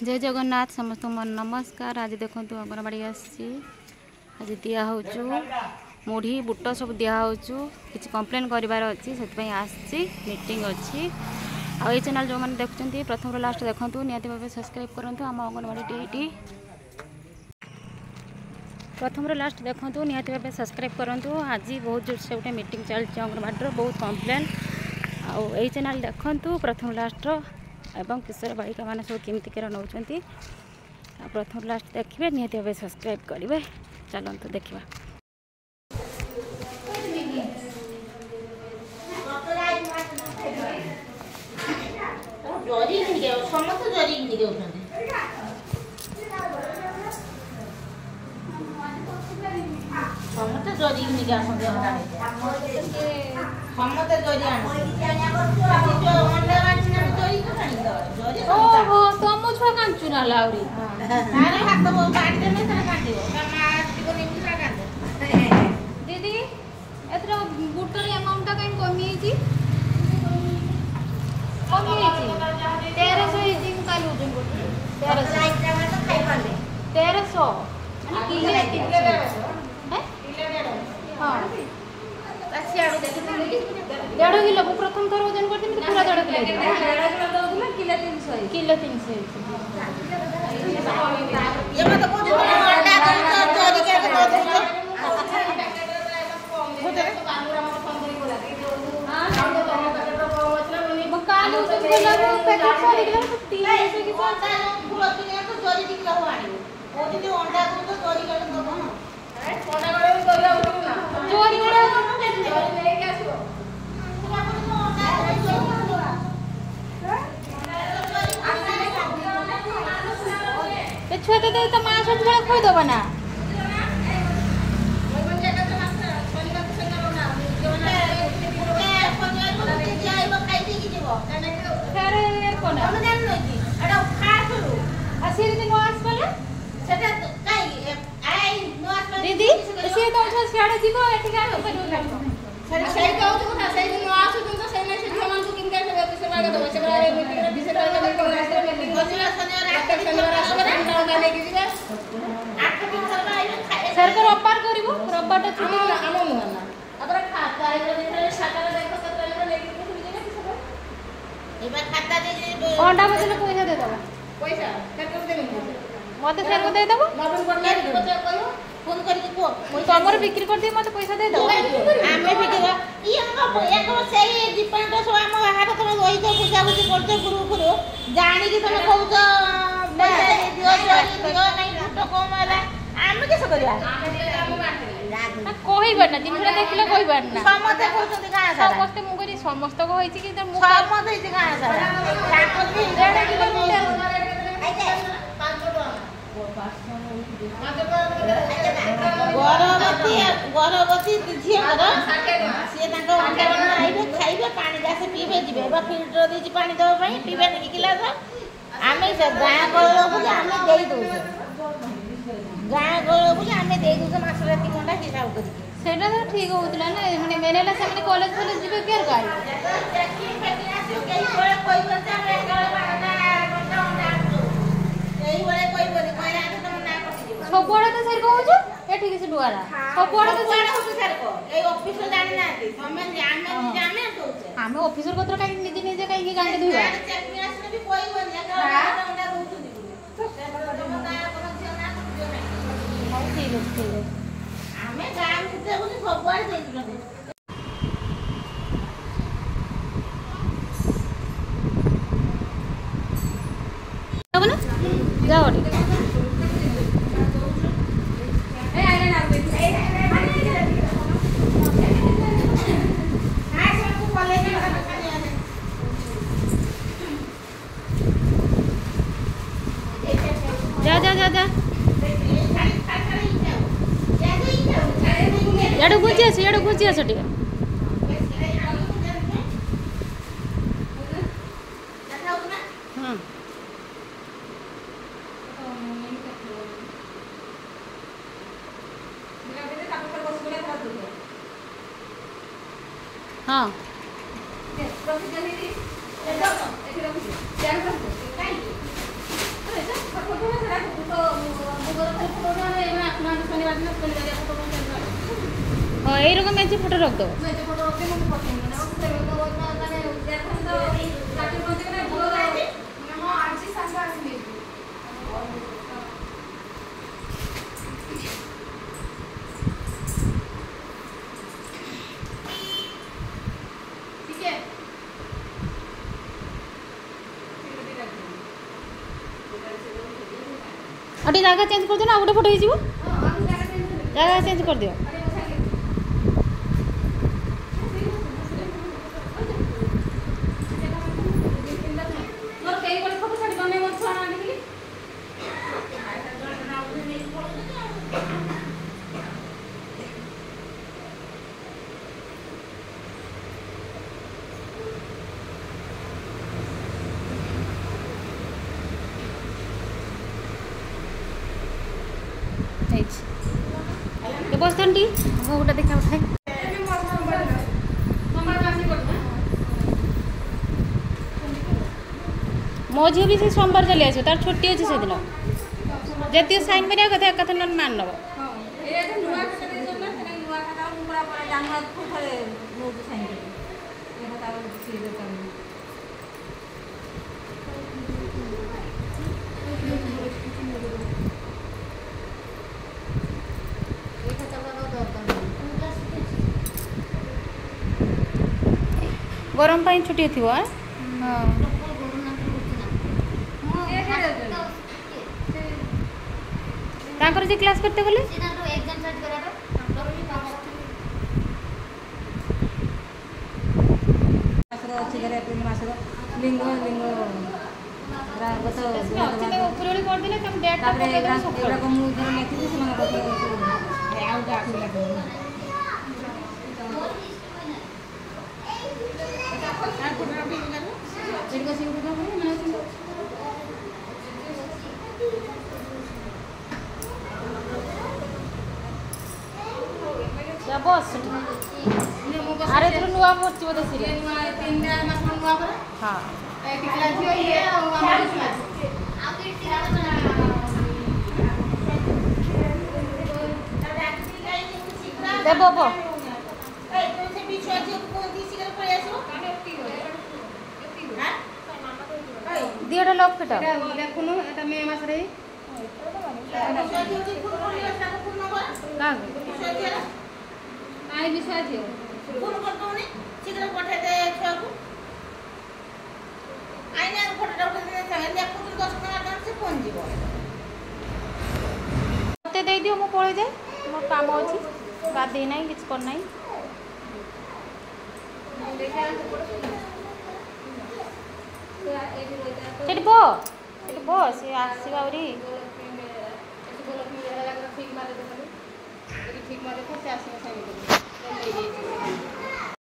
जय जगन्नाथ समस्त मन नमस्कार। आज देखो अंगनवाड़ी आज दिया मुढ़ी बुट सब दिहु कि कंप्लेन करार अच्छी से आसी मीटिंग अच्छी आ चैनल जो मैंने देखुं प्रथम लास्ट देखूँ निहती भाव सब्सक्राइब करूँ। आम अंगनवाड़ी ये प्रथम लास्ट देखूँ निहती भाव सब्सक्राइब करूँ। आज बहुत जोर से गोटे मीटिंग चलती अंगनवाड़ी बहुत कंप्लेन आई चैनल देखूँ प्रथम लास्ट एवं किशोर बालिका मान सब केमती के नौ प्रथम लास्ट देखिए निहती भाव सब्सक्राइब करेंगे। चलते देखा समस्त जरी निके आसंदे समस्त जरी ओहो तुम छुआ कांचु ना लाउरी अरे हाथ तो बाड़ी देने से काटियो मां को निकि सा काटे दीदी एतरा बुटर अमाउंट का कहीं कमी छी 1300 इजी काल ओजन करते 1300 लाइट का तो खाई पाले 1300 किलो किलो हैं हां असियाडू देखते 1.5 किलो वो प्रथम थर ओजन करते पूरा 1.5 किलो किलो 300 ये मत को अंडा चोरी के दो कालू से बोला वो पैकेट सारी किलो 300 की पूरा दुनिया तो चोरी दिखला हो आनी वो जो अंडा तो चोरी कर दो अंडा गड़े चोरी ना चोरी लेके आसो छुआ तो मां सब बड़ा खोई दबा ना दीदी सी तुम सियाड़े जीव एठी का सही कहू तो ना सही दिन आसु तुम तो सही नहीं से जमान को किनका से मांग दो से बड़ा मीटिंग रे दिसे मीटिंग शनिवार आसो ना लेके जीवे 8 दिन सरकार आइबे सर को रब्बार करिवो रब्बार तो छुटी आम नुआ ना अबरा खाता आइबे देखले साटा देखो तो लेके सुनी जेबे कि सब एबा खाता दे अंडा बदले पैसा दे दबा पैसा केते देबे मते सेर को दे दबो नवीन पड़ले कहियो फोन करके को तमर बिक्री कर दे मते पैसा दे दो आमे बिक्री ई हम एक सेई डिपेंड सो हम हाथ तुम रोई तो पूजा पूजी करते गुरु गुरु जानी कि तुम कहू तो पैसा दियो जरी दियो नहीं फुटो कम होला आमे के करिया ना कोई बना जिनरा देखले कोई बना समते कहउछन गां सारा समस्त मु करी समस्त को होई कि मु समते इ गां सारा ताको 1.5 किलोमीटर आइते 500 गरबती झीर सी अंडा बना आइबे खाइबे पानी गासे पीबे जीवे फिल्टर दीची पानी दबा पीबे गिलास आम गाँ गहल बोली आम दे दौ गाँ गहल बोली आम दे दौ मास राति घंटा हिसाब करके सेटा तो ठीक होतला ना माने मेन हला से कॉलेज कॉलेज जीवे केर गाड़ी सबुआड़े तो सर कहू एठी किसी दुआरा सबुआड़े तो सर को ए ऑफिस जानि नाती हमें जाने तो हमें ऑफिसर कोतर काई निजे निजे काई गांडे धुआ चेकमेस ने भी कोई बोल या अंडा दूध ठीक है हमें गांव से बोली सबुआड़े दे दिलो जाओ जा याडू गुंजी आस टिके हाँ ତାଙ୍କ ମେଞ୍ଚେ ଫଟୋ ରଖିଦେବ। और जगह चेंज कर दियो ना गोटे फोटो हो जगह चेंज कर दियो। बसती गोटे देखा उठाए मो झी भी से सोमवार चली आस तार छुट्टी अच्छे से दिन जी साइन मारे कथा एक कथा मान नब गरम पाई छुट्टी थी हाँ तांकर जे क्लास करते गले लिंग लिंग बस अरे तो नुआ पड़छ बोधे सीरियल हाँ देव दिटा लक फिट देखुनु एटा मे मास रे आई विश्वास थियो फोन करतोनी शीघ्र पठा दे छुआ को आइना फोटो उठा दे देखु 10 टका से फोन जीवो मते दे दियो मो पळे जाय मोर काम अछि गाधे नाही किछ कर नाही सेठ बो से आसीबा उरी